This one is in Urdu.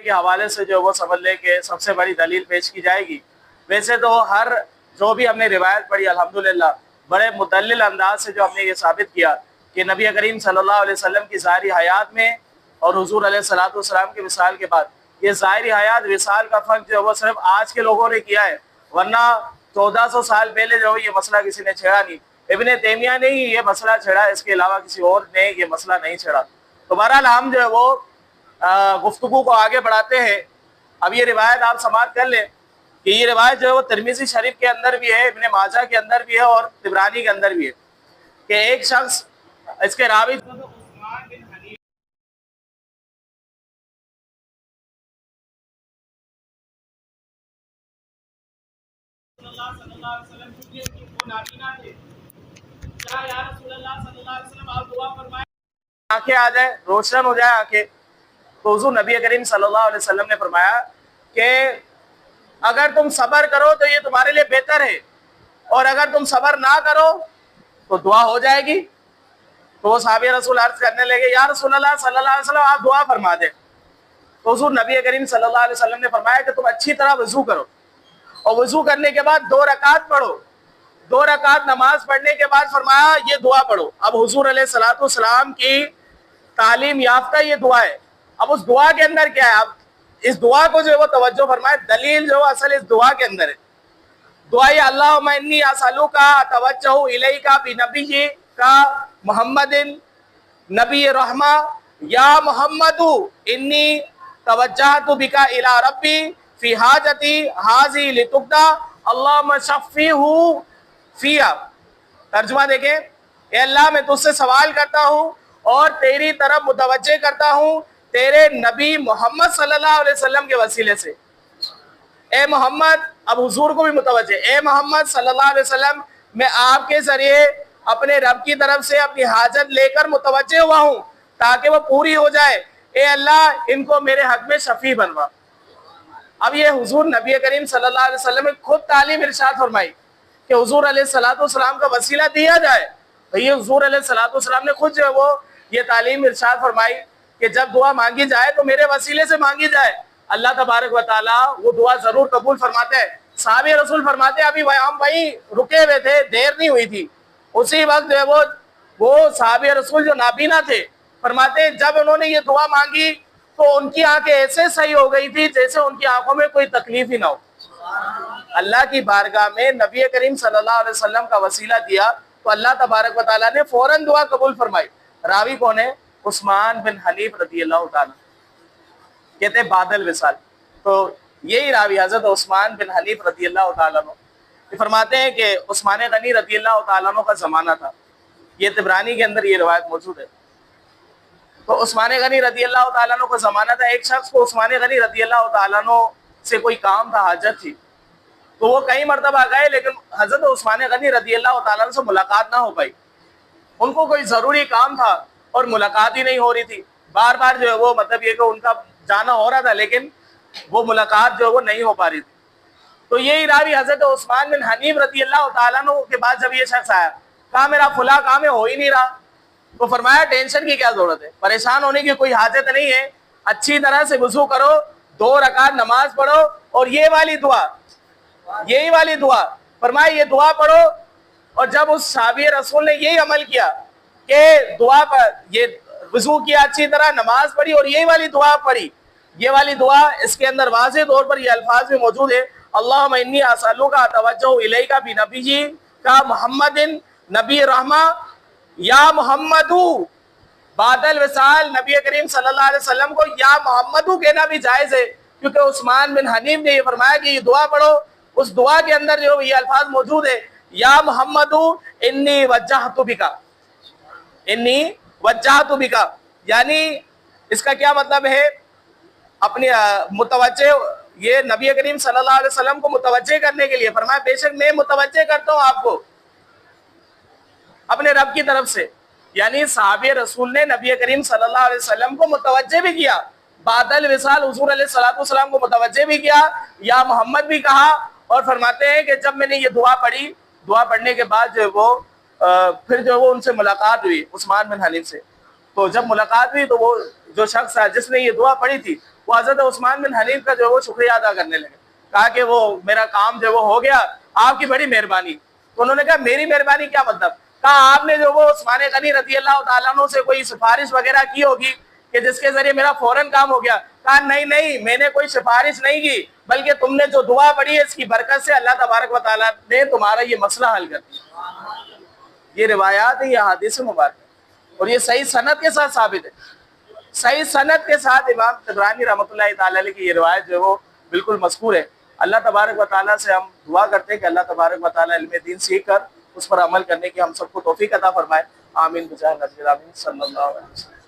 کے حوالے سے جو وہ سمجھ لے کہ سب سے بڑی دلیل پیش کی جائے گی۔ ویسے تو ہر جو بھی ہم نے روایت پڑھی الحمدللہ بڑے مدلل انداز سے جو ہم نے یہ ثابت کیا کہ نبی کریم صلی اللہ علیہ وسلم کی ظاہری حیات میں اور حضور علیہ الصلوۃ والسلام کے وصال کے بعد یہ ظاہری حیات وصال کا فرق جو ہے وہ صرف آج کے لوگوں نے کیا ہے، ورنہ 1400 سال پہلے جو یہ مسئلہ کسی نے چھیڑا نہیں۔ ابن تیمیہ نے ہی یہ مسئلہ چھیڑا، اس کے علاوہ کسی اور نے یہ مسئلہ نہیں چھیڑا۔ تو بہرحال ہم جو ہے وہ گفتگو کو آگے بڑھاتے ہیں۔ اب یہ روایت آپ سماعت کر لیں کہ یہ روایت جو ہے وہ ترمذی شریف کے اندر بھی ہے، ابن ماجہ کے اندر بھی ہے اور طبرانی کے اندر بھی ہے کہ ایک شخص اس کے راوی عثمان بن حنیف صلی اللہ علیہ وسلم کی وہ نابینا تھے، کیا یا رسول اللہ صلی اللہ علیہ وسلم آپ دعا فرمائیں آنکھیں آ جائے، روشن ہو جائے آنکھیں۔ تو حضور نبی کریم صلی اللہ علیہ وسلم نے فرمایا کہ اگر تم صبر کرو تو یہ تمہارے لیے بہتر ہے، اور اگر تم صبر نہ کرو تو دعا ہو جائے گی۔ تو وہ صحابی رسول عرض کرنے لگے یا رسول اللہ صلی اللہ علیہ وسلم آپ دعا فرما دیں۔ تو حضور نبی کریم صلی اللہ علیہ وسلم نے فرمایا کہ تم اچھی طرح وضو کرو، اور وضو کرنے کے بعد 2 رکعت پڑھو، 2 رکعت نماز پڑھنے کے بعد فرمایا یہ دعا پڑھو۔ اب حضور علیہ الصلوۃ والسلام کی تعلیم یافتہ یہ دعا ہے۔ اب اس دعا کے اندر کیا ہے؟ اب اس دعا کو جو ہے وہ توجہ فرمائے، دلیل جو اصل اس دعا کے اندر ہے۔ دعا یہ اللہم انی اسألوک اتوجہ الیک بنبیک محمد نبی رحمہ یا محمد انی توجہت بک الی ربی فی حاجتی ھذی لتقضی اللہم شفیہ فیہا۔ ترجمہ دیکھیں، اے اللہ میں تجھ سے سوال کرتا ہوں اور تیری طرف متوجہ کرتا ہوں تیرے نبی محمد صلی اللہ علیہ وسلم کے وسیلے سے۔ اے محمد، اب حضور کو بھی متوجہ، اے محمد صلی اللہ علیہ وسلم میں آپ کے ذریعے اپنے رب کی طرف سے اپنی حاجت لے کر متوجہ ہوا ہوں تاکہ وہ پوری ہو جائے۔ اے اللہ ان کو میرے حق میں شفیع بنوا۔ اب یہ حضور نبی کریم صلی اللہ علیہ وسلم نے خود تعلیم ارشاد فرمائی کہ حضور علیہ الصلوۃ والسلام کا وسیلہ دیا جائے۔ تو یہ حضور علیہ الصلوۃ والسلام نے خود جو ہے وہ یہ تعلیم ارشاد فرمائی کہ جب دعا مانگی جائے تو میرے وسیلے سے مانگی جائے، اللہ تبارک و تعالیٰ وہ دعا ضرور قبول فرماتے ہیں۔ صحابی رسول فرماتے ہیں ابھی ہم وہیں رکے ہوئے تھے، دیر نہیں ہوئی تھی، اسی وقت جو ہے وہ صحابی رسول جو نابینا تھے فرماتے ہیں جب انہوں نے یہ دعا مانگی تو ان کی آنکھیں ایسے صحیح ہو گئی تھی جیسے ان کی آنکھوں میں کوئی تکلیف ہی نہ ہو۔ اللہ کی بارگاہ میں نبی کریم صلی اللہ علیہ وسلم کا وسیلہ دیا تو اللہ تبارک و تعالیٰ نے فوراً دعا قبول فرمائی۔ راوی کون ہے؟ عثمان بن حنیف رضی اللہ تعالیٰ، کہتے ہیں بادل وصال۔ تو یہی راوی حضرت عثمان بن حنیف رضی اللہ تعالیٰ عنہ فرماتے ہیں کہ عثمان غنی رضی اللہ تعالیٰ عنہ کا زمانہ تھا، یہ طبرانی کے اندر یہ روایت موجود ہے۔ تو عثمان غنی رضی اللہ تعالیٰ عنہ کا زمانہ تھا، ایک شخص کو عثمان غنی رضی اللہ تعالیٰ عنہ سے کوئی کام تھا، حاجت تھی، تو وہ کئی مرتبہ گئے لیکن حضرت عثمان غنی رضی اللہ تعالیٰ عنہ سے ملاقات نہ ہو پائی۔ ان کو کوئی ضروری کام تھا اور ملاقات ہی نہیں ہو رہی تھی، بار بار جو ہے وہ مطلب یہ کہ ان کا جانا ہو رہا تھا لیکن وہ ملاقات جو ہے وہ نہیں ہو پا رہی تھی۔ تو یہی راوی حضرت عثمان بن حنیف رضی اللہ تعالیٰ عنہ کے بعد جب یہ شخص آیا، کہا میرا فلاں کام ہو ہی نہیں رہا، تو فرمایا ٹینشن کی کیا ضرورت ہے، پریشان ہونے کی کوئی حاجت نہیں ہے، اچھی طرح سے وضو کرو، 2 رکعت نماز پڑھو اور یہ والی دعا، یہی والی دعا فرمایا یہ دعا پڑھو۔ اور جب اس صحابی رسول نے یہی عمل کیا کہ دعا پر یہ وضو کیا، اچھی طرح نماز پڑھی اور یہی والی دعا پڑھی، یہ والی دعا اس کے اندر واضح طور پر یہ الفاظ بھی موجود ہے اللہم انی اسألوک اتوجہ الیک بنبیک محمد نبی رحمہ یا محمد بعد الوصال۔ نبی کریم صلی اللہ علیہ وسلم کو یا محمد کہنا بھی جائز ہے کیونکہ عثمان بن حنیف نے یہ فرمایا کہ یہ دعا پڑھو، اس دعا کے اندر جو یہ الفاظ موجود ہے یا محمد انی وجہت بک، انی وجہت بک، یعنی اس کا کیا مطلب ہے؟ اپنی متوجہ، یہ نبی کریم صلی اللہ علیہ وسلم کو متوجہ کرنے کے لیے فرمایا بے شک میں متوجہ کرتا ہوں آپ کو اپنے رب کی طرف سے، یعنی صحابی رسول نے نبی کریم صلی اللہ علیہ وسلم کو متوجہ بھی کیا، بعد الوصال حضور علیہ الصلوۃ والسلام کو متوجہ بھی کیا، یا محمد بھی کہا، اور فرماتے ہیں کہ جب میں نے یہ دعا پڑھی، دعا پڑھنے کے بعد جو وہ پھر جو وہ ان سے ملاقات ہوئی عثمان بن حنیف سے، تو جب ملاقات ہوئی تو وہ جو شخص ہے جس نے یہ دعا پڑھی تھی وہ وہ حضرت عثمان بن حنیف کا جو وہ شکریہ ادا کرنے لگے، کہا کہ وہ میرا کام جو وہ ہو گیا، آپ کی بڑی مہربانی۔ تو انہوں نے کہا میری مہربانی کیا مطلب؟ کہا آپ نے جو وہ عثمان غنی رضی اللہ تعالیٰ عنہ سے کوئی سفارش وغیرہ کی ہوگی کہ جس کے ذریعے میرا فوراً کام ہو گیا۔ کہا نہیں، میں نے کوئی سفارش نہیں کی، بلکہ تم نے جو دعا پڑھی ہے اس کی برکت سے اللہ تبارک و تعالیٰ نے تمہارا یہ مسئلہ حل کر دیا۔ یہ روایات ہیں، یہ احادیث مبارک ہے، اور یہ صحیح سند کے ساتھ ثابت ہے۔ صحیح سند کے ساتھ امام طبرانی رحمۃ اللہ تعالیٰ علیہ کی یہ روایت جو ہے وہ بالکل مذکور ہے۔ اللہ تبارک و تعالیٰ سے ہم دعا کرتے ہیں کہ اللہ تبارک و تعالیٰ علم دین سیکھ کر اس پر عمل کرنے کی ہم سب کو توفیق عطا فرمائے۔ آمین بجاہ نبی الامین صلی اللہ علیہ وسلم۔